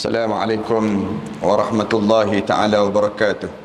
Assalamualaikum warahmatullahi taala wabarakatuh.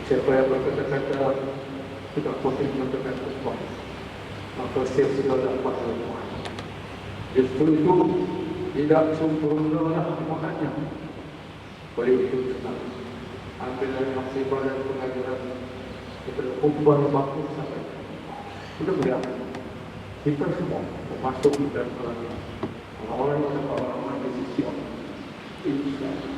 Siapa yang berkata-kata tidak boleh mengatakan Allah, maka siap sudah dapat Allah. Justru itu tidak sempurnalah makanya. Oleh itu senang ambil dari maksibah dan pengajaran daripada khutbah waktu sampai mudah-mudahan kita semua termasuk dalam kalangan orang-orang yang orang-orang di sisi Allah. Insyaallah.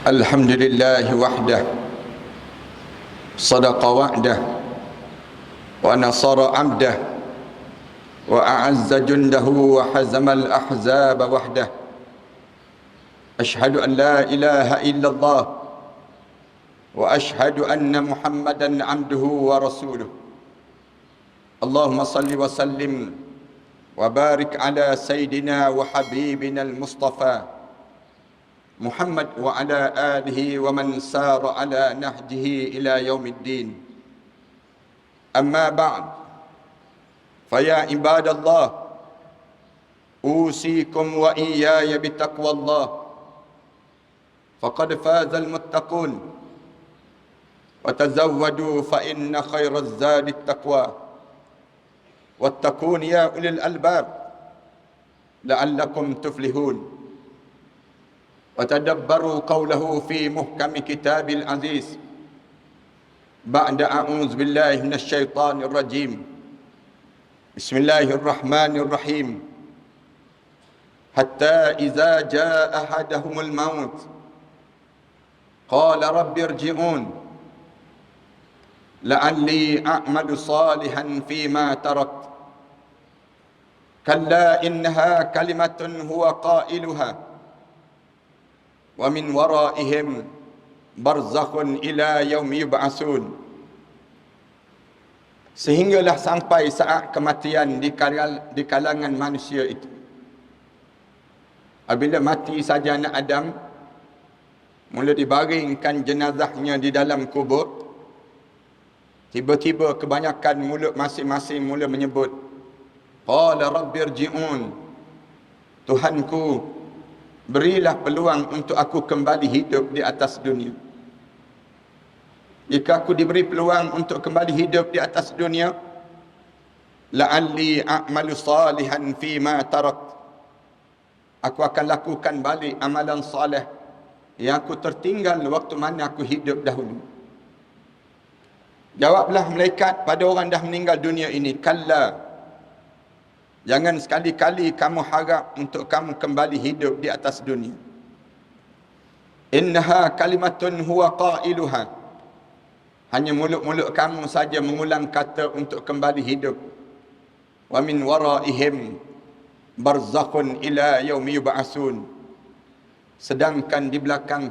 Alhamdulillah wahdah sadaqa wa'dah wa nasara 'abdah wa a'azza jundahu wa hazama al-ahzaba wahdah. Ashhadu an la ilaha illallah wa ashhadu anna Muhammadan 'abduhu wa rasuluh. Allahumma salli wa sallim وبارك على سيدنا وحبيبنا المصطفى محمد وعلى آله ومن سار على نهجه إلى يوم الدين. أما بعد، فيا عباد الله، أوصيكم وإياي بتقوى الله، فقد فاز المتقون. وتزودوا فإن خير الزاد التقوى، واتقون يا أولي الألباب لعلكم تفلحون. وتدبروا قوله في محكم كتاب العزيز بعد أعوذ بالله من الشيطان الرجيم. بسم الله الرحمن الرحيم. حتى إذا جاء أحدهم الموت قال رب ارجعون لعلي أعمل صالحا فيما تركت كلا إنها كلمة هو قائلها ومن ورائهم برزخ إلى يوم يبعثون. Sehinggalah sampai saat kematian di kalangan manusia itu. Apabila mati saja anak Adam, mula dibaringkan jenazahnya di dalam kubur, tiba-tiba kebanyakan mulut masing-masing mula menyebut, Qala Rabbi irji'un, Tuhanku, berilah peluang untuk aku kembali hidup di atas dunia. Jika aku diberi peluang untuk kembali hidup di atas dunia, la'alli a'malu salihan fima tarakt, aku akan lakukan balik amalan salih yang aku tertinggal waktu mana aku hidup dahulu. Jawablah malaikat pada orang dah meninggal dunia ini, kalla, jangan sekali-kali kamu harap untuk kamu kembali hidup di atas dunia. Innaha kalimatun huwa qailuha, hanya mulut-mulut kamu saja mengulang kata untuk kembali hidup. Wa min waraihim barzakhun ila yaumi yub'atsun, sedangkan di belakang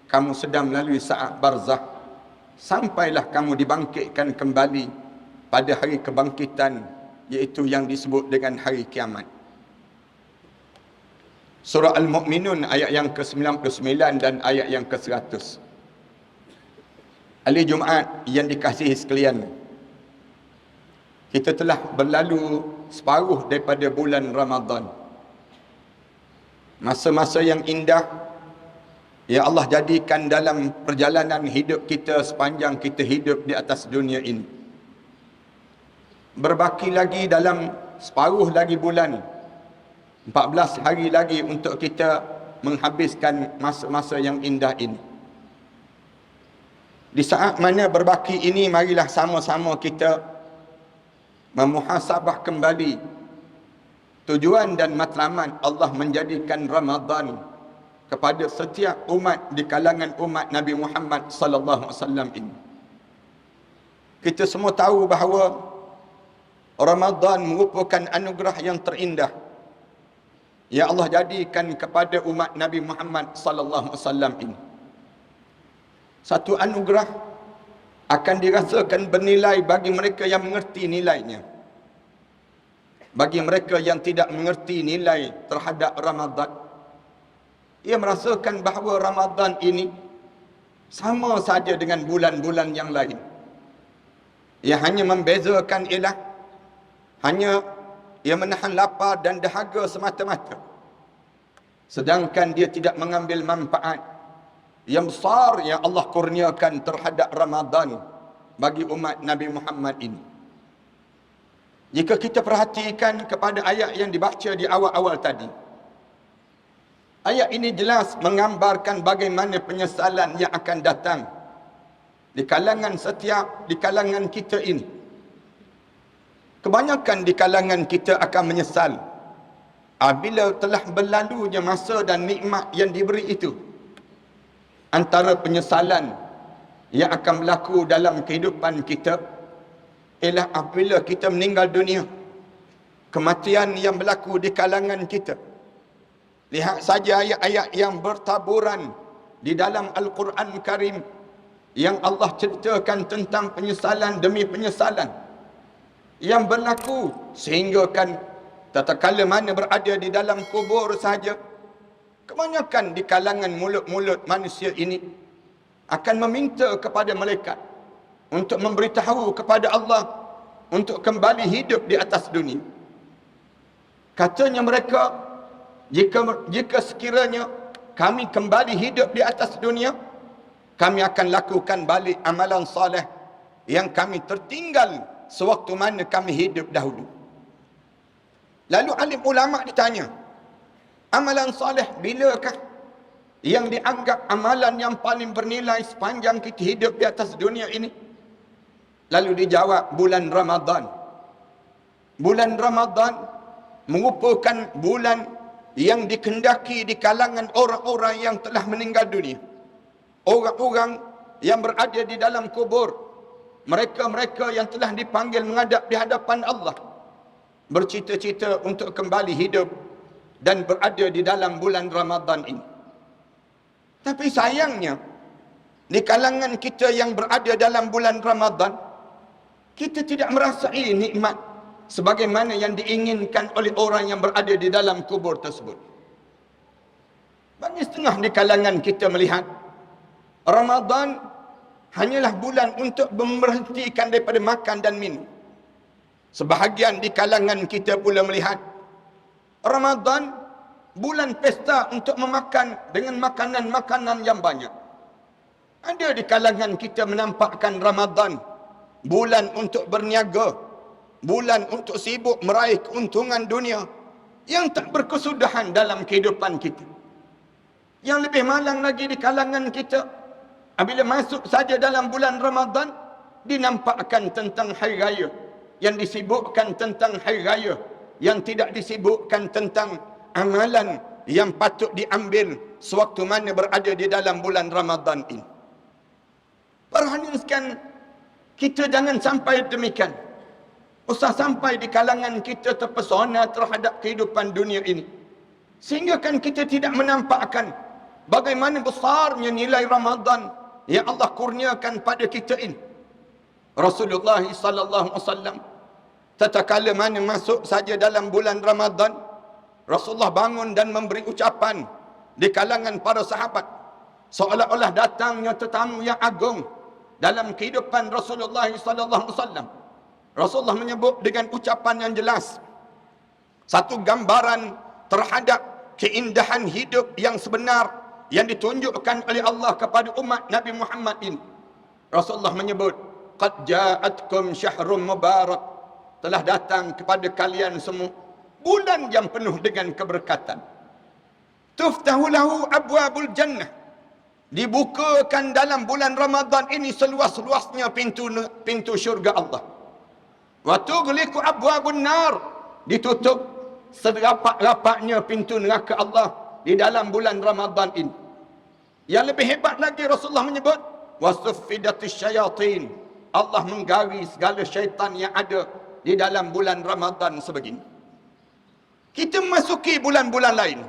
kamu sedang melalui saat barzakh, sampailah kamu dibangkitkan kembali pada hari kebangkitan, iaitu yang disebut dengan hari kiamat. Surah Al-Mu'minun ayat yang ke-99 dan ayat yang ke-100. Ahli Jumaat yang dikasihi sekalian, kita telah berlalu separuh daripada bulan Ramadan. Masa-masa yang indah yang Allah jadikan dalam perjalanan hidup kita sepanjang kita hidup di atas dunia ini. Berbaki lagi dalam separuh lagi bulan, 14 hari lagi untuk kita menghabiskan masa-masa yang indah ini. Di saat mana berbaki ini, marilah sama-sama kita memuhasabah kembali tujuan dan matlamat Allah menjadikan Ramadan kepada setiap umat di kalangan umat Nabi Muhammad sallallahu alaihi wasallam ini. Kita semua tahu bahawa Ramadan merupakan anugerah yang terindah yang Allah jadikan kepada umat Nabi Muhammad sallallahu alaihi wasallam ini. Satu anugerah akan dirasakan bernilai bagi mereka yang mengerti nilainya. Bagi mereka yang tidak mengerti nilai terhadap Ramadan, ia merasakan bahawa Ramadan ini sama saja dengan bulan-bulan yang lain. Ia hanya membezakan ialah hanya ia menahan lapar dan dahaga semata-mata, sedangkan dia tidak mengambil manfaat yang besar yang Allah kurniakan terhadap Ramadan bagi umat Nabi Muhammad ini. Jika kita perhatikan kepada ayat yang dibaca di awal-awal tadi, ayat ini jelas menggambarkan bagaimana penyesalan yang akan datang di kalangan kita ini. Kebanyakan di kalangan kita akan menyesal apabila telah berlalunya masa dan nikmat yang diberi itu. Antara penyesalan yang akan berlaku dalam kehidupan kita ialah apabila kita meninggal dunia. Kematian yang berlaku di kalangan kita. Lihat saja ayat-ayat yang bertaburan di dalam Al-Quran Karim yang Allah ceritakan tentang penyesalan demi penyesalan yang berlaku sehingga kan tatkala mana berada di dalam kubur saja, kebanyakan di kalangan mulut-mulut manusia ini akan meminta kepada malaikat untuk memberitahu kepada Allah untuk kembali hidup di atas dunia. Katanya mereka, jika sekiranya kami kembali hidup di atas dunia, kami akan lakukan balik amalan soleh yang kami tertinggal sewaktu mana kami hidup dahulu. Lalu alim ulama ditanya, amalan soleh bilakah yang dianggap amalan yang paling bernilai sepanjang kita hidup di atas dunia ini? Lalu dijawab, bulan Ramadan. Bulan Ramadan merupakan bulan yang dikendaki di kalangan orang-orang yang telah meninggal dunia. Orang-orang yang berada di dalam kubur. Mereka-mereka yang telah dipanggil menghadap di hadapan Allah. Bercita-cita untuk kembali hidup dan berada di dalam bulan Ramadan ini. Tapi sayangnya, di kalangan kita yang berada dalam bulan Ramadan, kita tidak merasai nikmat sebagaimana yang diinginkan oleh orang yang berada di dalam kubur tersebut. Bagi setengah di kalangan kita melihat Ramadan hanyalah bulan untuk memberhentikan daripada makan dan minum. Sebahagian di kalangan kita pula melihat Ramadan bulan pesta untuk memakan dengan makanan-makanan yang banyak. Ada di kalangan kita menampakkan Ramadan bulan untuk berniaga, bulan untuk sibuk meraih keuntungan dunia yang tak berkesudahan dalam kehidupan kita. Yang lebih malang lagi di kalangan kita, apabila masuk saja dalam bulan Ramadan, dinampakkan tentang hari raya, yang disibukkan tentang hari raya, yang tidak disibukkan tentang amalan yang patut diambil sewaktu mana berada di dalam bulan Ramadan ini. Perhatikan, kita jangan sampai demikian. Usah sampai di kalangan kita terpesona terhadap kehidupan dunia ini, sehingga kan kita tidak menampakkan bagaimana besarnya nilai Ramadan yang Allah kurniakan pada kita ini. Rasulullah sallallahu alaihi wasallam tatkala mana masuk saja dalam bulan Ramadan, Rasulullah bangun dan memberi ucapan di kalangan para sahabat, seolah-olah datangnya tetamu yang agung dalam kehidupan Rasulullah sallallahu alaihi wasallam. Rasulullah menyebut dengan ucapan yang jelas satu gambaran terhadap keindahan hidup yang sebenar yang ditunjukkan oleh Allah kepada umat Nabi Muhammad ini. Rasulullah menyebut, qad ja'atkum syahrun mubarak, telah datang kepada kalian semua bulan yang penuh dengan keberkatan. Tuftahu lahu abwabul jannah, dibukakan dalam bulan Ramadan ini seluas-luasnya pintu syurga Allah. Wa tughliqu abwabun nar, ditutup serapat-rapatnya pintu neraka Allah di dalam bulan Ramadan ini. Yang lebih hebat lagi, Rasulullah menyebut, wasuffidatis syayatin, Allah menggari segala syaitan yang ada di dalam bulan Ramadan sebegini. Kita memasuki bulan-bulan lain,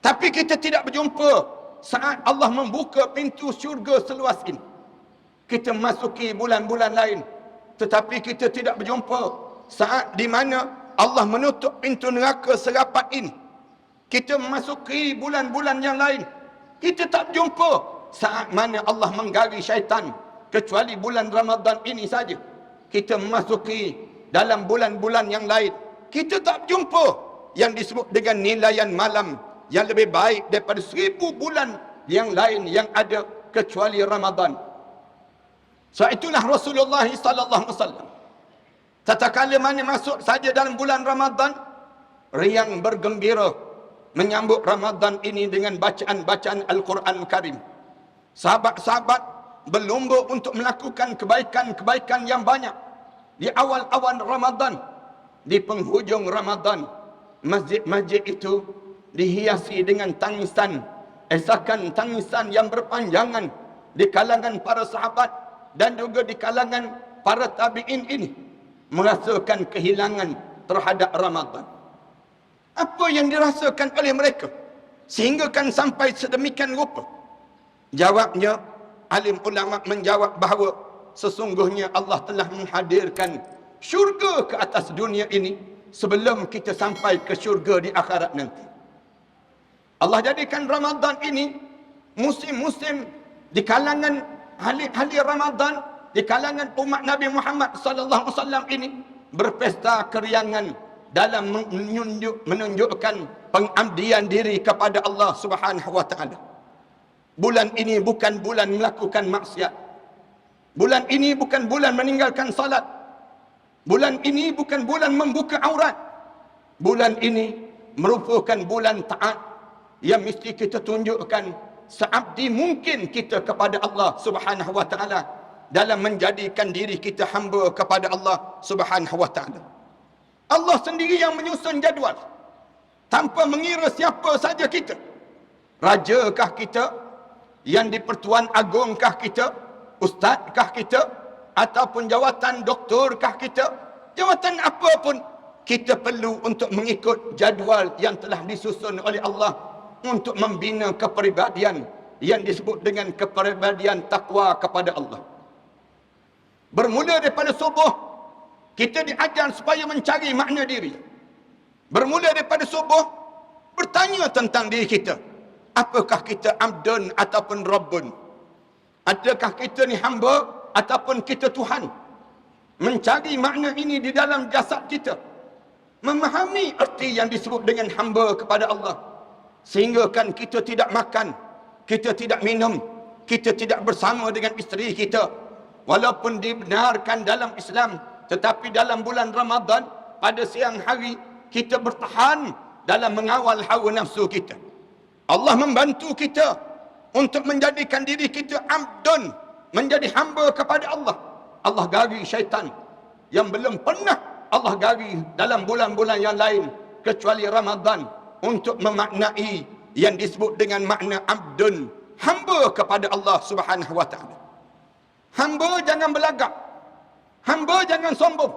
tapi kita tidak berjumpa saat Allah membuka pintu syurga seluas ini. Kita memasuki bulan-bulan lain, tetapi kita tidak berjumpa saat di mana Allah menutup pintu neraka serapat ini. Kita memasuki bulan-bulan yang lain, kita tak berjumpa saat mana Allah menggari syaitan, kecuali bulan Ramadan ini saja. Kita memasuki dalam bulan-bulan yang lain, kita tak berjumpa yang disebut dengan nilaian malam yang lebih baik daripada 1000 bulan yang lain yang ada kecuali Ramadan. Sebab itulah Rasulullah sallallahu alaihi wasallam tatkala mana masuk saja dalam bulan Ramadan, riang bergembira menyambut Ramadan ini dengan bacaan-bacaan Al-Quran Karim. Sahabat-sahabat berlumba untuk melakukan kebaikan-kebaikan yang banyak di awal-awal Ramadan. Di penghujung Ramadan, masjid-masjid itu dihiasi dengan tangisan, esakan tangisan yang berpanjangan di kalangan para sahabat dan juga di kalangan para tabi'in ini, merasakan kehilangan terhadap Ramadan. Apa yang dirasakan oleh mereka sehingga kan sampai sedemikian rupa? Jawabnya, alim ulama menjawab bahawa sesungguhnya Allah telah menghadirkan syurga ke atas dunia ini sebelum kita sampai ke syurga di akhirat nanti. Allah jadikan Ramadan ini musim-musim di kalangan ahli Ramadan, di kalangan umat Nabi Muhammad sallallahu alaihi wasallam ini berpesta keriangan dalam menunjukkan pengabdian diri kepada Allah Subhanahu wa taala. Bulan ini bukan bulan melakukan maksiat. Bulan ini bukan bulan meninggalkan salat. Bulan ini bukan bulan membuka aurat. Bulan ini merupakan bulan taat yang mesti kita tunjukkan seabdi mungkin kita kepada Allah Subhanahu wa taala dalam menjadikan diri kita hamba kepada Allah Subhanahu wa taala. Allah sendiri yang menyusun jadual tanpa mengira siapa saja kita. Rajakah kita, yang di Pertuan Agungkah kita, ustazkah kita, ataupun jawatan doktorkah kita, jawatan apa pun, kita perlu untuk mengikut jadual yang telah disusun oleh Allah untuk membina kepribadian yang disebut dengan kepribadian takwa kepada Allah. Bermula daripada subuh, kita diajar supaya mencari makna diri. Bermula daripada subuh, bertanya tentang diri kita. Apakah kita abdun ataupun rabbun? Adakah kita ni hamba ataupun kita Tuhan? Mencari makna ini di dalam jasad kita. Memahami erti yang disebut dengan hamba kepada Allah. Sehingga kan kita tidak makan, kita tidak minum, kita tidak bersama dengan isteri kita. Walaupun dibenarkan dalam Islam, tetapi dalam bulan Ramadan, pada siang hari, kita bertahan dalam mengawal hawa nafsu kita. Allah membantu kita untuk menjadikan diri kita abdun, menjadi hamba kepada Allah. Allah gari syaitan yang belum pernah Allah gari dalam bulan-bulan yang lain kecuali Ramadan untuk memaknai yang disebut dengan makna abdun, hamba kepada Allah Subhanahu wa taala. Hamba jangan belagak. Hamba jangan sombong.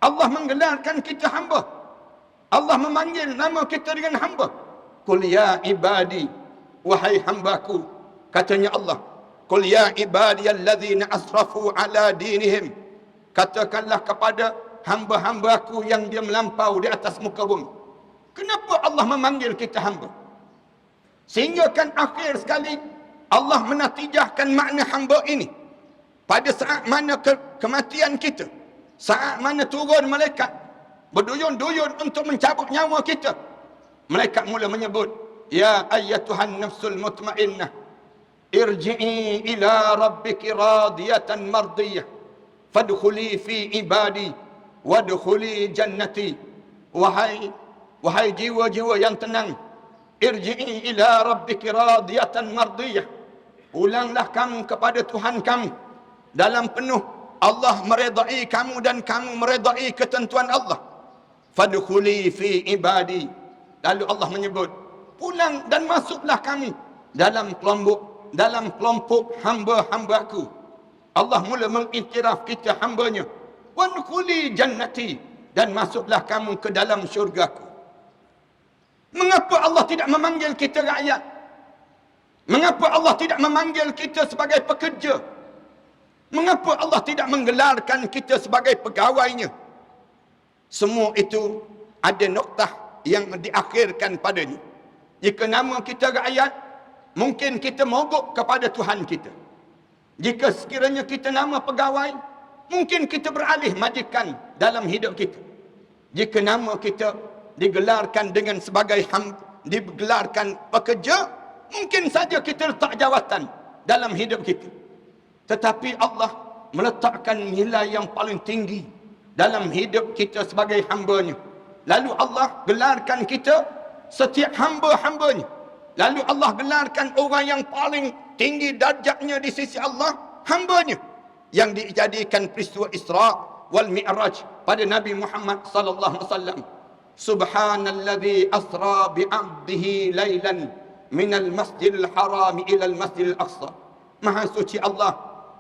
Allah menggelarkan kita hamba. Allah memanggil nama kita dengan hamba. Qul ya ibadi, wahai hambaku, katanya Allah. Qul ya ibadiyalladzina asrafu ala dinihim. Katakanlah kepada hamba-hambaku yang dia melampau di atas muka bumi. Kenapa Allah memanggil kita hamba? Sehingga kan akhir sekali Allah menatijahkan makna hamba ini. Pada saat mana kematian kita, saat mana turun malaikat berduyun-duyun untuk mencabut nyawa kita, malaikat mula menyebut, ya ayyatuhan nafsul mutmainnah, irji'i ila rabbiki radiyatan mardiyah, fadkhuli fi ibadi, wadkhuli jannati. Wahai jiwa-jiwa yang tenang, irji'i ila rabbiki radiyatan mardiyah, pulanglah kamu kepada Tuhan kamu dalam penuh Allah meredai kamu dan kamu meredai ketentuan Allah. Fadkhuli fi ibadi. Lalu Allah menyebut, pulang dan masuklah kamu dalam kelompok hamba-hambaku. Allah mula mengiktiraf kita hambanya. Wadkhuli jannati, dan masuklah kamu ke dalam syurgaku. Mengapa Allah tidak memanggil kita rakyat? Mengapa Allah tidak memanggil kita sebagai pekerja? Mengapa Allah tidak menggelarkan kita sebagai pegawainya? Semua itu ada noktah yang diakhirkan padanya. Jika nama kita rakyat, mungkin kita mogok kepada Tuhan kita. Jika sekiranya kita nama pegawai, mungkin kita beralih majikan dalam hidup kita. Jika nama kita digelarkan dengan sebagai digelarkan pekerja, mungkin saja kita letak jawatan dalam hidup kita. Tetapi Allah meletakkan nilai yang paling tinggi dalam hidup kita sebagai hamba-Nya. Lalu Allah gelarkan kita setiap hamba-hamba-Nya. Lalu Allah gelarkan orang yang paling tinggi darjatnya di sisi Allah, hamba-Nya, yang dijadikan peristiwa Isra wal Mi'raj pada Nabi Muhammad sallallahu alaihi wasallam. Subhanalladzi asra bi 'abdihi lailan minal masjidil haram ila al masjidil aqsa. Maha suci Allah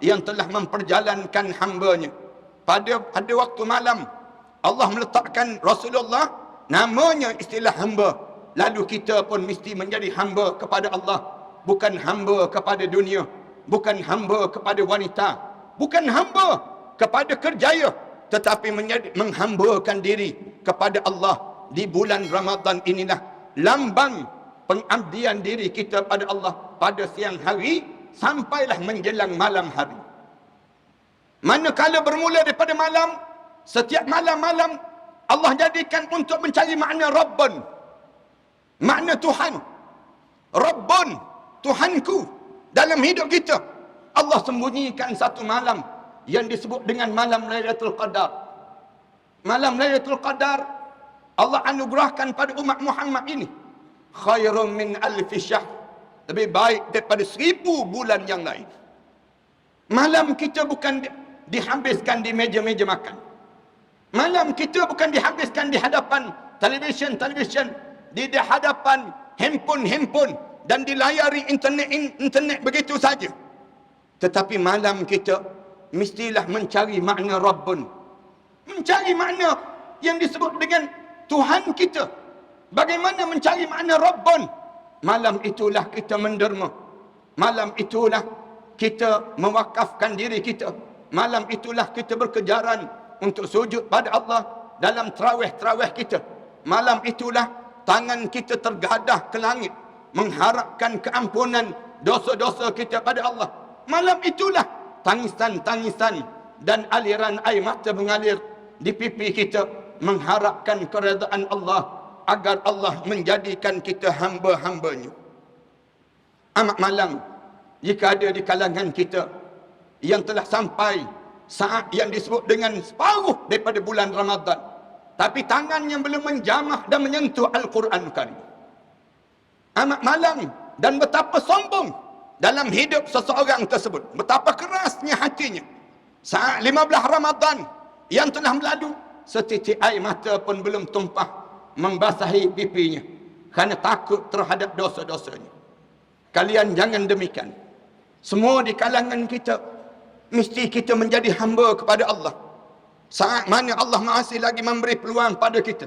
yang telah memperjalankan hamba-Nya pada waktu malam. Allah meletakkan Rasulullah namanya istilah hamba. Lalu kita pun mesti menjadi hamba kepada Allah, bukan hamba kepada dunia, bukan hamba kepada wanita, bukan hamba kepada kerjaya, tetapi menghambakan diri kepada Allah di bulan Ramadan inilah lambang pengabdian diri kita pada Allah pada siang hari sampailah menjelang malam hari. Manakala bermula daripada malam, setiap malam-malam Allah jadikan untuk mencari makna Rabbun, makna Tuhan. Rabbun, Tuhanku. Dalam hidup kita, Allah sembunyikan satu malam yang disebut dengan malam Lailatul Qadar. Malam Lailatul Qadar Allah anugerahkan pada umat Muhammad ini khairum min alfi syahr, lebih baik daripada 1000 bulan yang lain. Malam kita bukan dihabiskan di meja-meja makan. Malam kita bukan dihabiskan di hadapan televisyen, di hadapan handphone dan dilayari internet begitu saja. Tetapi malam kita mestilah mencari makna Rabbun, mencari makna yang disebut dengan Tuhan kita. Bagaimana mencari makna Rabbun? Malam itulah kita menderma. Malam itulah kita mewakafkan diri kita. Malam itulah kita berkejaran untuk sujud pada Allah dalam tarawih kita. Malam itulah tangan kita tergadah ke langit mengharapkan keampunan dosa-dosa kita pada Allah. Malam itulah tangisan-tangisan dan aliran air mata mengalir di pipi kita mengharapkan keredaan Allah agar Allah menjadikan kita hamba-hambanya. Amat malam jika ada di kalangan kita yang telah sampai saat yang disebut dengan separuh daripada bulan Ramadan, tapi tangannya belum menjamah dan menyentuh Al-Quran Karim. Amat malam dan betapa sombong dalam hidup seseorang tersebut, betapa kerasnya hatinya saat 15 Ramadan yang telah berlalu, setitik air mata pun belum tumpah membasahi pipinya kerana takut terhadap dosa-dosanya. Kalian jangan demikian. Semua di kalangan kita mesti kita menjadi hamba kepada Allah saat mana Allah masih lagi memberi peluang pada kita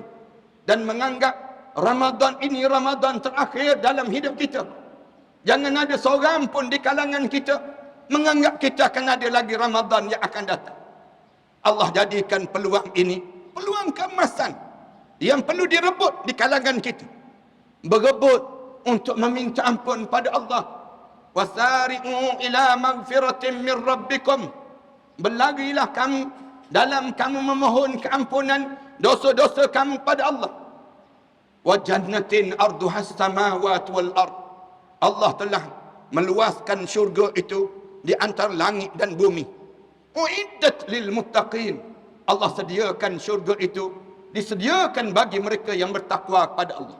dan menganggap Ramadan ini Ramadan terakhir dalam hidup kita. Jangan ada seorang pun di kalangan kita menganggap kita akan ada lagi Ramadan yang akan datang. Allah jadikan peluang ini peluang keemasan yang perlu direbut di kalangan kita. Berebut untuk meminta ampun pada Allah. Wasari'u ila maghfiratin min rabbikum. Berlarilah kamu dalam kamu memohon keampunan dosa-dosa kamu pada Allah. Wa jannatin arduhas samawati wal ard. Allah telah meluaskan syurga itu di antara langit dan bumi. Uiddat lil muttaqin. Allah sediakan syurga itu disediakan bagi mereka yang bertakwa kepada Allah.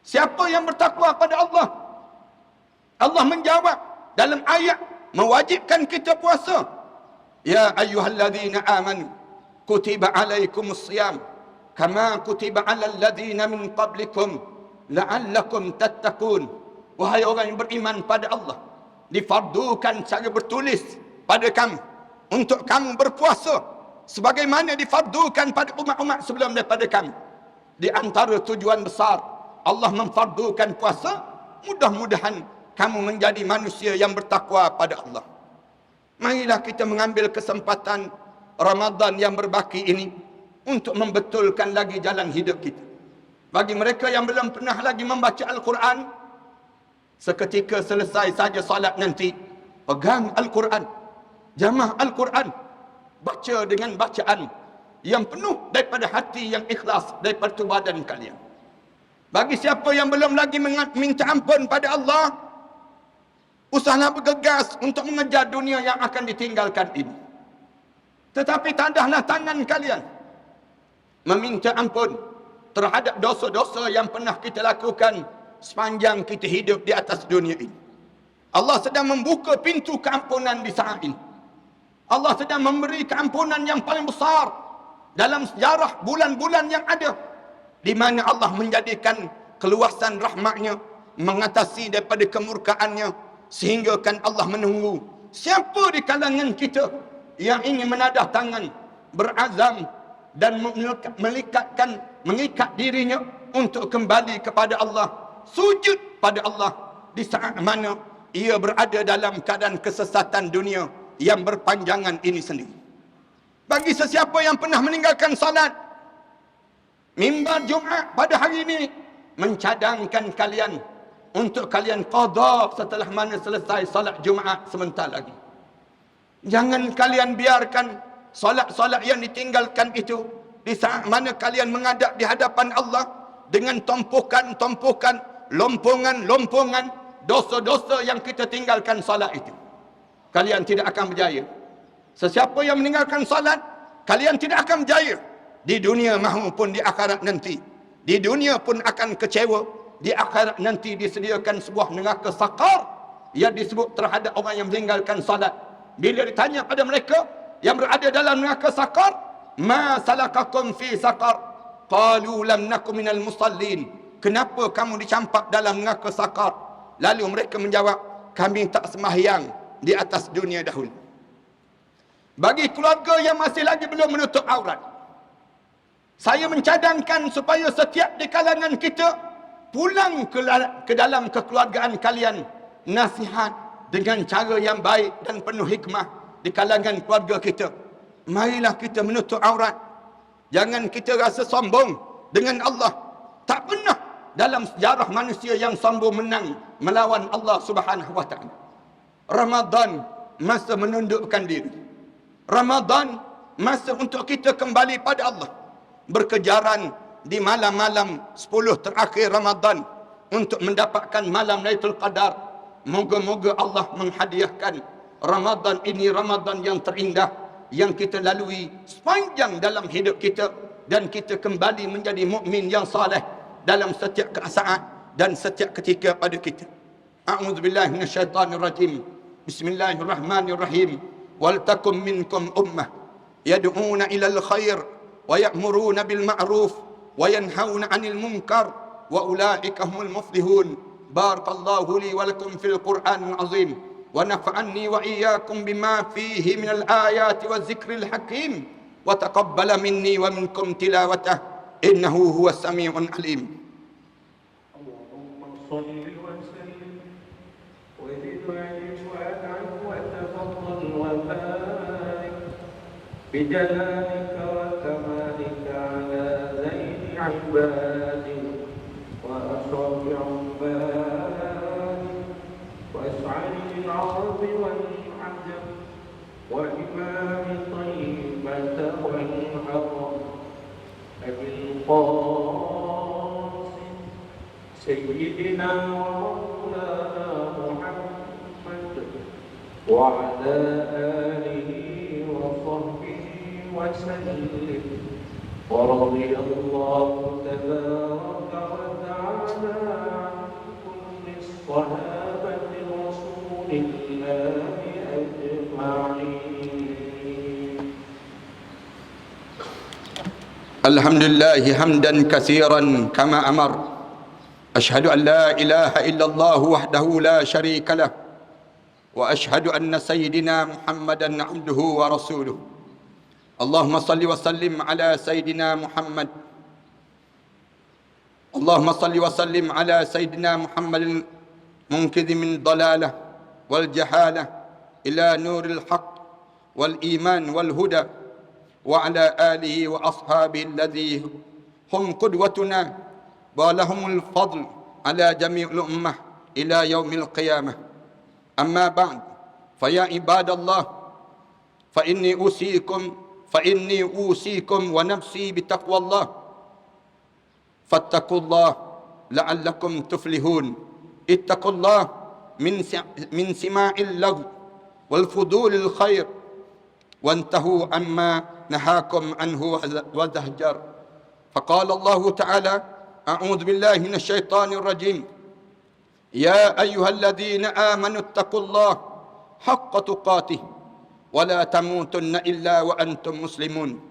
Siapa yang bertakwa kepada Allah? Allah menjawab dalam ayat mewajibkan kita puasa. Ya ayyuhalladzina amanu kutiba alaikumus shiyam kama kutiba alal ladzina min qablikum la'allakum tattaqun. Wahai orang yang beriman pada Allah, difardukan secara bertulis pada kamu untuk kamu berpuasa sebagaimana difardukan pada umat-umat sebelum daripada kamu. Di antara tujuan besar Allah memfardukan puasa, mudah-mudahan kamu menjadi manusia yang bertakwa pada Allah. Marilah kita mengambil kesempatan Ramadan yang berbaki ini untuk membetulkan lagi jalan hidup kita. Bagi mereka yang belum pernah lagi membaca Al-Quran, seketika selesai saja salat nanti, pegang Al-Quran, jamah Al-Quran, baca dengan bacaan yang penuh daripada hati yang ikhlas daripada tubuh badan kalian. Bagi siapa yang belum lagi minta ampun pada Allah, usahalah bergegas untuk mengejar dunia yang akan ditinggalkan ini. Tetapi tandahlah tangan kalian meminta ampun terhadap dosa-dosa yang pernah kita lakukan sepanjang kita hidup di atas dunia ini. Allah sedang membuka pintu keampunan di saat ini. Allah sedang memberi keampunan yang paling besar dalam sejarah bulan-bulan yang ada, di mana Allah menjadikan keluasan rahmatnya mengatasi daripada kemurkaannya, sehingga kan Allah menunggu siapa di kalangan kita yang ingin menadah tangan, berazam dan mengikat dirinya untuk kembali kepada Allah, sujud pada Allah di saat mana ia berada dalam keadaan kesesatan dunia yang berpanjangan ini sendiri. bagi sesiapa yang pernah meninggalkan salat, mimbar Jumaat pada hari ini mencadangkan kalian untuk kalian qada setelah mana selesai salat Jumaat sebentar lagi. Jangan kalian biarkan salat-salat yang ditinggalkan itu di saat mana kalian menghadap di hadapan Allah dengan tumpukan-tumpukan, lompongan-lompongan dosa-dosa yang kita tinggalkan salat itu. Kalian tidak akan berjaya. Sesiapa yang meninggalkan salat, kalian tidak akan berjaya di dunia maupun di akhirat nanti. Di dunia pun akan kecewa, di akhirat nanti disediakan sebuah neraka sakar yang disebut terhadap orang yang meninggalkan salat. Bila ditanya pada mereka yang berada dalam neraka sakar, ma salakakum fi sakar? Qalu lam nakum minal musallin. Kenapa kamu dicampak dalam neraka sakar? Lalu mereka menjawab, kami tak sembahyang di atas dunia dahulu. Bagi keluarga yang masih lagi belum menutup aurat, saya mencadangkan supaya setiap di kalangan kita pulang ke dalam kekeluargaan kalian, nasihat dengan cara yang baik dan penuh hikmah di kalangan keluarga kita. Marilah kita menutup aurat. Jangan kita rasa sombong dengan Allah. Tak pernah dalam sejarah manusia yang sombong menang melawan Allah Subhanahu wa taala. Ramadan masa menundukkan diri. Ramadan masa untuk kita kembali pada Allah. Berkejaran di malam-malam 10 terakhir Ramadan untuk mendapatkan malam Lailatul Qadar. Moga-moga Allah menghadiahkan Ramadan ini Ramadan yang terindah yang kita lalui sepanjang dalam hidup kita, dan kita kembali menjadi mukmin yang saleh dalam setiap saat dan setiap ketika pada kita. A'udzubillahi minasyaitonirrajim. Bismillahirrahmanirrahim. Wal takum minkum ummah yad'una ilal khair wa ya'muruna bil ma'ruf wa yanhauna 'anil munkar wa ulaika humul muflihun. Barakallahu li wa lakum fil Qur'anil 'azim wa nafa'anni wa iyyakum bima fihi minal ayati waz zikril hakim wa taqabbala minni wa minkum tilawatah innahu huwas sami'un 'alim. Allahumma shalli wa sallim wa zid wa an'am wa tafaddal wa barik bi jalalika wa kamalika ala zaini 'ibadik wa asrafi 'ibadik wa as'ali al-'arab wal 'ajam wa imam tayyibata wal haram abil qasim sayyidina wa maulana Muhammad wa ala alihi wa sahbihi wa sallim. wa radiyallahu tabaraka wa ta'ala an kulli sahabati rasulillahi ajma'in. Alhamdulillah hamdan katsiran kama amar. Ashhadu an la ilaha illallah wahdahu la syarika lah. Wa ashhadu anna sayyidina Muhammadan abduhu wa rasuluh. Allahumma salli wa sallim ala sayyidina Muhammad. Allahumma salli wa sallim ala sayyidina Muhammadin munkidhi min dalalah wal jahalah ila nuril haqq wal iman wal huda wa ala alihi wa ashabihi alladhi hum qudwatuna wa lahumul fadl ala jami'il ummah ila yaumil qiyamah. Amma ba'd, fa ya ibadallah, fa inni usikum wa nafsi bitaqwallah. Fattaqullah la'allakum tuflihun. Ittaqullah min sima'il lagw wal fudulil khair وانتهوا عما نهاكم عنه وزهجر. فقال الله تعالى أعوذ بالله من الشيطان الرجيم يا أيها الذين آمنوا اتقوا الله حق تقاته ولا تموتن إلا وأنتم مسلمون.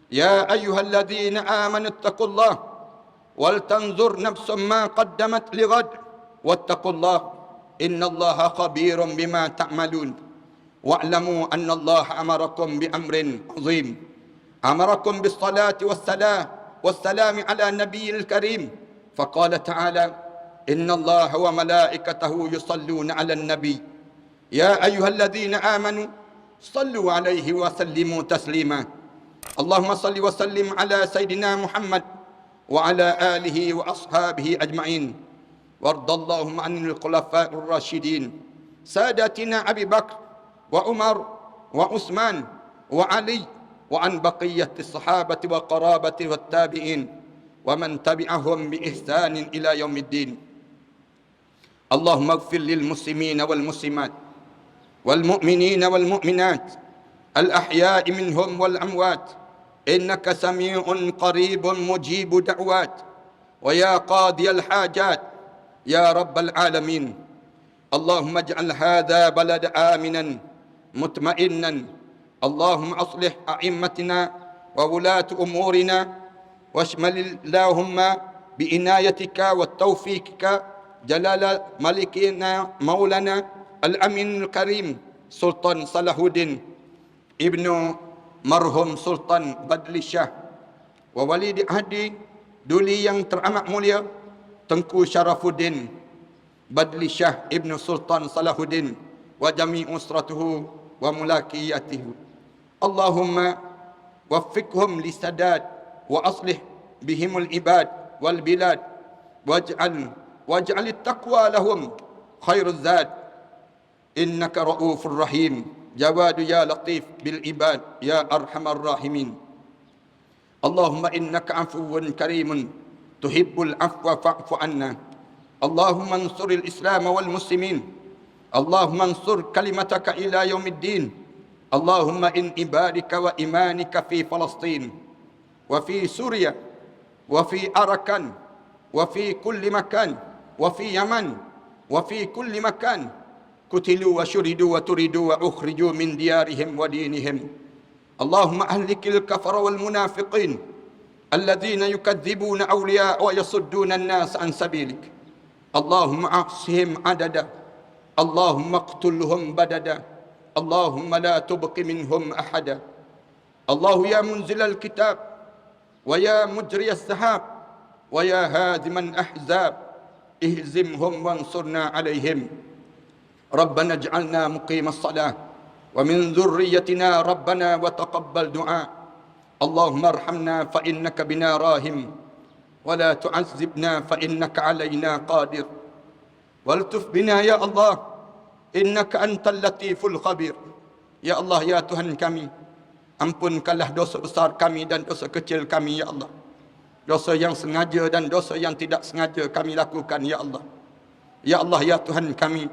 يا أيها الذين آمنوا اتقوا الله ولتنظر نفس ما قدمت لغد واتقوا الله إن الله خبير بما تعملون. واعلموا أن الله أمركم بأمر عظيم. أمركم بالصلاة والسلام على النبي الكريم. فقال تعالى إن الله وملائكته يصلون على النبي يا أيها الذين آمنوا صلوا عليه وسلموا تسليما. Allahumma salli wa sallim ala Sayyidina Muhammad wa ala alihi wa ashabihi ajma'in. Wardallahumma anil khulafa'ir rasyidin. Sadatina Abi Bakr wa Umar wa Utsman wa Ali wa an baqiyati sahabati wa qarabati wat tabi'in wa man tabi'ahum bi ihsanin ila yaumiddin. Allahumma ighfir lil muslimina wal muslimat wal mu'minina wal mu'minat al ahya'i minhum wal amwat innaka sami'un qaribun mujibud da'wat wa ya qadiyal hajat ya rabbal alamin. Allahumma ij'al hadha balada aminan mutma'innan. Allahumma aslih a'immatina wa wulati umurina washmal Allahumma biinayatika wa taufiqika jalala malikina maulana al-amin al-karim Sultan Salahuddin ibnu marhum Sultan Badli Shah wa walidi ahdi duli yang teramat mulia Tengku Syarafuddin Badli Shah ibnu Sultan Salahuddin wa jami' usratuhu wa mulakiyatihi. Allahumma waffiqhum lisadad wa aslih bihimul ibad wal bilad waj'al at-taqwa lahum khairuz zad innaka ra'ufur rahim jawadu ya latif bil ibad ya arhamar rahimin. Allahumma innaka afuwun karimun tuhibbul afwa fa'fu anna. Allahumma ansuril islam wal muslimin. Allahumma ansur kalimataka ila yaumiddin. Allahumma in ibadika wa imanika fi Palestin wa fi Suria wa fi Arakan wa fi kulli makan wa fi Yaman wa fi kulli makan kutilu wa syuridu wa turidu wa ukhriju min diyarihim wa dinihim. Allahumma ahlikil kafara wal munafiqin alladhina yukadzibuna awliya wa yasudduna an-nas an sabilik. Allahumma ahsihim adada. Allahumma qtulhum badada. Allahumma la tubqi minhum ahada. Allahu ya munzilal kitab wa ya mujriyas sahab wa ya hadiman ahzab ihzimhum wansurna alaihim. Rabbana ij'alna muqimas salah wa min dhurriyyatina rabbana wa taqabbal du'a. Allahumma arhamna fa innaka bina rahim wa la tu'azzibna fa innaka alaina qadir. Waltuf bina ya Allah innaka antal latiful khabir. Ya Allah, ya Tuhan kami, ampunkanlah dosa besar kami dan dosa kecil kami ya Allah. Dosa yang sengaja dan dosa yang tidak sengaja kami lakukan ya Allah. Ya Allah, ya Tuhan kami,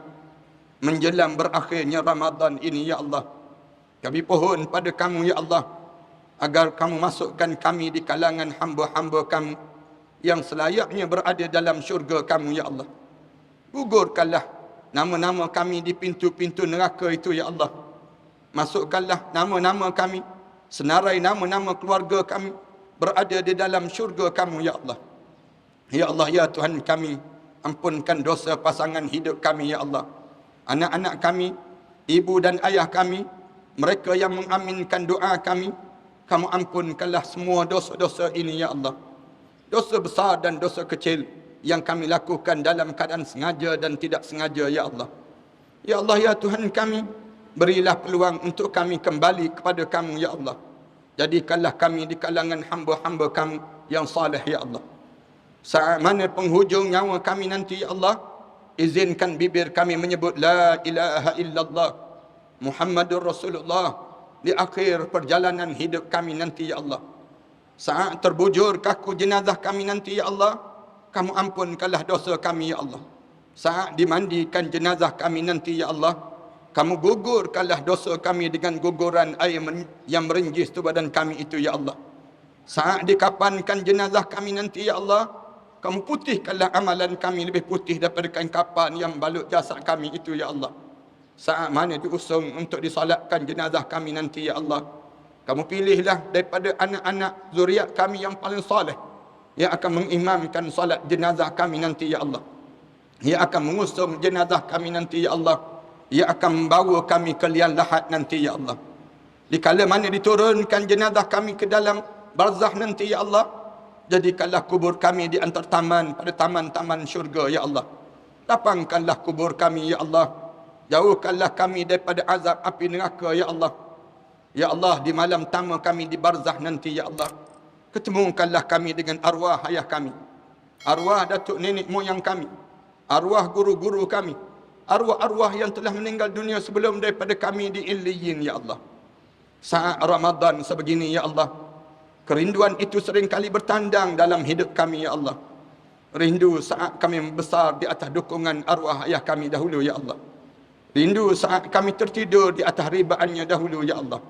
menjelang berakhirnya Ramadan ini ya Allah, kami pohon pada kamu ya Allah, agar kamu masukkan kami di kalangan hamba-hamba kamu yang selayaknya berada dalam syurga kamu ya Allah. Gugurkanlah nama-nama kami di pintu-pintu neraka itu ya Allah. Masukkanlah nama-nama kami, senarai nama-nama keluarga kami berada di dalam syurga kamu ya Allah. Ya Allah, ya Tuhan kami, ampunkan dosa pasangan hidup kami ya Allah. Anak-anak kami, ibu dan ayah kami, mereka yang mengaminkan doa kami, kamu ampunkanlah semua dosa-dosa ini ya Allah. Dosa besar dan dosa kecil yang kami lakukan dalam keadaan sengaja dan tidak sengaja ya Allah. Ya Allah, ya Tuhan kami, berilah peluang untuk kami kembali kepada kamu ya Allah. Jadikanlah kami di kalangan hamba-hamba kamu yang saleh ya Allah. Saat mana penghujung nyawa kami nanti ya Allah, izinkan bibir kami menyebut la ilaha illallah Muhammadur Rasulullah di akhir perjalanan hidup kami nanti ya Allah. Saat terbujur kaku jenazah kami nanti ya Allah, kamu ampunkanlah dosa kami ya Allah. Saat dimandikan jenazah kami nanti ya Allah, kamu gugurkanlah dosa kami dengan guguran air yang merenjis tu badan kami itu ya Allah. Saat dikapankan jenazah kami nanti ya Allah, kamu putihkanlah amalan kami lebih putih daripada kain kapan yang balut jasad kami itu ya Allah. Saat mana diusung untuk disolatkan jenazah kami nanti ya Allah, kamu pilihlah daripada anak-anak zuriat kami yang paling soleh yang akan mengimamkan solat jenazah kami nanti ya Allah, yang akan mengusung jenazah kami nanti ya Allah, yang akan membawa kami ke liang lahat nanti ya Allah. Dikala mana diturunkan jenazah kami ke dalam barzakh nanti ya Allah, jadikanlah kubur kami di antara taman pada taman-taman syurga ya Allah. Lapangkanlah kubur kami ya Allah, jauhkanlah kami daripada azab api neraka ya Allah. Ya Allah, di malam tama kami di barzah nanti, Ya Allah, ketemukanlah kami dengan arwah ayah kami, arwah datuk nenek moyang kami, arwah guru-guru kami, arwah-arwah yang telah meninggal dunia sebelum daripada kami di Illiyin, Ya Allah. Saat Ramadan sebegini, Ya Allah, kerinduan itu seringkali bertandang dalam hidup kami, Ya Allah. Rindu saat kami membesar di atas dukungan arwah ayah kami dahulu, Ya Allah. Rindu saat kami tertidur di atas ribaannya dahulu, Ya Allah.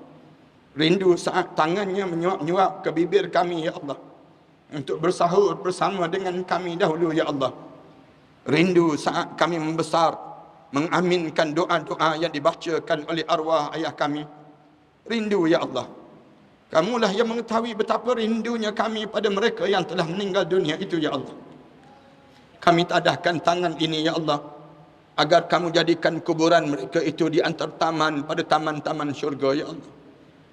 Rindu saat tangannya menyuap-nyuap ke bibir kami, Ya Allah, untuk bersahur bersama dengan kami dahulu, Ya Allah. Rindu saat kami membesar, mengaminkan doa-doa yang dibacakan oleh arwah ayah kami. Rindu, Ya Allah. Kamulah yang mengetahui betapa rindunya kami pada mereka yang telah meninggal dunia itu, Ya Allah. Kami tadahkan tangan ini, Ya Allah, agar kamu jadikan kuburan mereka itu di antara taman pada taman-taman syurga, Ya Allah.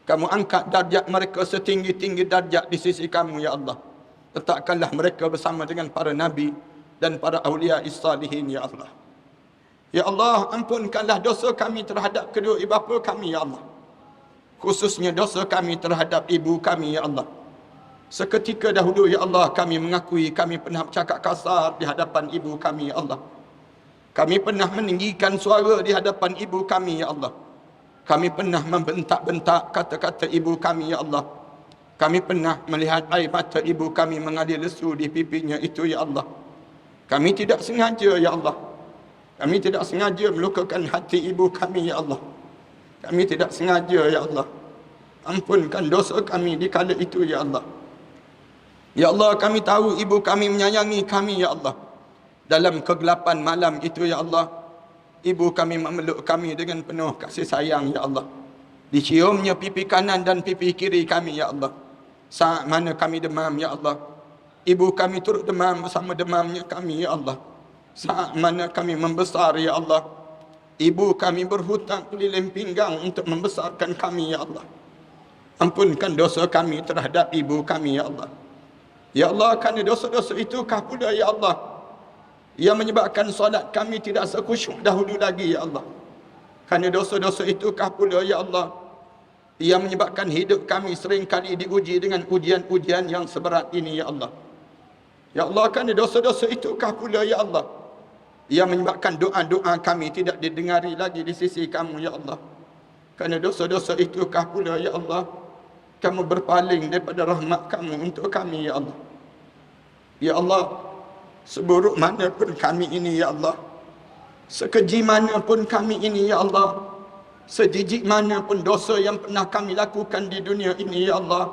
Kamu angkat darjat mereka setinggi-tinggi darjat di sisi kamu, Ya Allah. Letakkanlah mereka bersama dengan para nabi dan para awliya salihin, Ya Allah. Ya Allah, ampunkanlah dosa kami terhadap kedua ibu bapa kami, Ya Allah. Khususnya dosa kami terhadap ibu kami, Ya Allah. Seketika dahulu, Ya Allah, kami mengakui kami pernah bercakap kasar di hadapan ibu kami, Ya Allah. Kami pernah meninggikan suara di hadapan ibu kami, Ya Allah. Kami pernah membentak-bentak kata-kata ibu kami, Ya Allah. Kami pernah melihat air mata ibu kami mengalir lesu di pipinya itu, Ya Allah. Kami tidak sengaja, Ya Allah. Kami tidak sengaja melukakan hati ibu kami, Ya Allah. Kami tidak sengaja, Ya Allah. Ampunkan dosa kami di kala itu, Ya Allah. Ya Allah, kami tahu ibu kami menyayangi kami, Ya Allah. Dalam kegelapan malam itu, Ya Allah, ibu kami memeluk kami dengan penuh kasih sayang, Ya Allah. Diciumnya pipi kanan dan pipi kiri kami, Ya Allah. Saat mana kami demam, Ya Allah, ibu kami turut demam bersama demamnya kami, Ya Allah. Saat mana kami membesar, Ya Allah, ibu kami berhutang keliling pinggang untuk membesarkan kami, Ya Allah. Ampunkan dosa kami terhadap ibu kami, Ya Allah. Ya Allah, kerana dosa-dosa itu kah pula, Ya Allah, yang menyebabkan solat kami tidak sekhusyuk dahulu lagi, Ya Allah. Kerana dosa-dosa itu kah pula, Ya Allah, yang menyebabkan hidup kami seringkali diuji dengan ujian-ujian yang seberat ini, Ya Allah. Ya Allah, kerana dosa-dosa itu kah pula, Ya Allah, yang menyebabkan doa-doa kami tidak didengari lagi di sisi kamu, Ya Allah. Kerana dosa-dosa itu kah pula, Ya Allah, kamu berpaling daripada rahmat kamu untuk kami, Ya Allah. Ya Allah, seburuk mana pun kami ini, Ya Allah, sekeji mana pun kami ini, Ya Allah, sejijik mana pun dosa yang pernah kami lakukan di dunia ini, Ya Allah,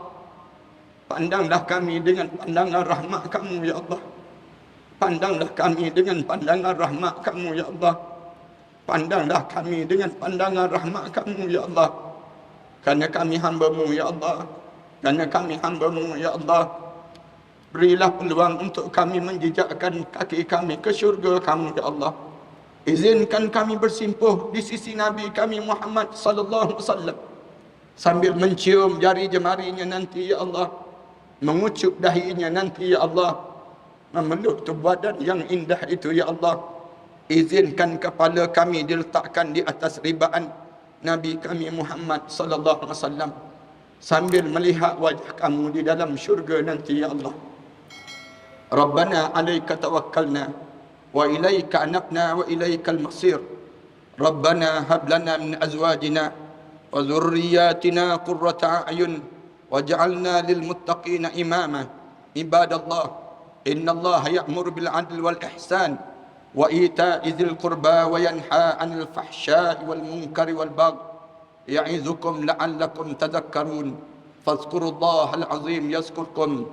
pandanglah kami dengan pandangan rahmat kamu, Ya Allah. Pandanglah kami dengan pandangan rahmat kamu, Ya Allah. Pandanglah kami dengan pandangan rahmat kamu, Ya Allah. Kerana kami hamba-Mu, Ya Allah. Kerana kami hamba-Mu, Ya Allah. Berilah peluang untuk kami menjejakkan kaki kami ke syurga kamu, Ya Allah. Izinkan kami bersimpuh di sisi Nabi kami Muhammad sallallahu alaihi wasallam, sambil mencium jari jemarinya nanti, Ya Allah, mengucup dahinya nanti, Ya Allah, memeluk tubuh badan yang indah itu, Ya Allah. Izinkan kepala kami diletakkan di atas ribaan Nabi kami Muhammad sallallahu alaihi wasallam, sambil melihat wajah kamu di dalam syurga nanti, Ya Allah. Rabbana 'alaika tawakkalna wa ilaika anabna wa ilaikal masir. Rabbana hab lana min azwajina wa dhurriyyatina qurrata a'yun waj'alna lil muttaqina imama. Ibadallah, innallaha ya'muru bil 'adli wal ihsan wa ita'i dzil qurba wa yanha 'anil fahsya'i wal munkari wal baghi ya'izukum la'allakum tadhakkarun. Fadhkurullahal 'azim yazkurkum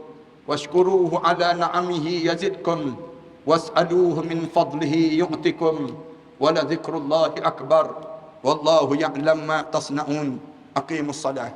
washkuruhu 'ala na'amihi yazidkum was'aluhu min fadlihi yu'tikum wa la dzikrullahi akbar wallahu ya'lam ma tasna'un. Aqimus salah.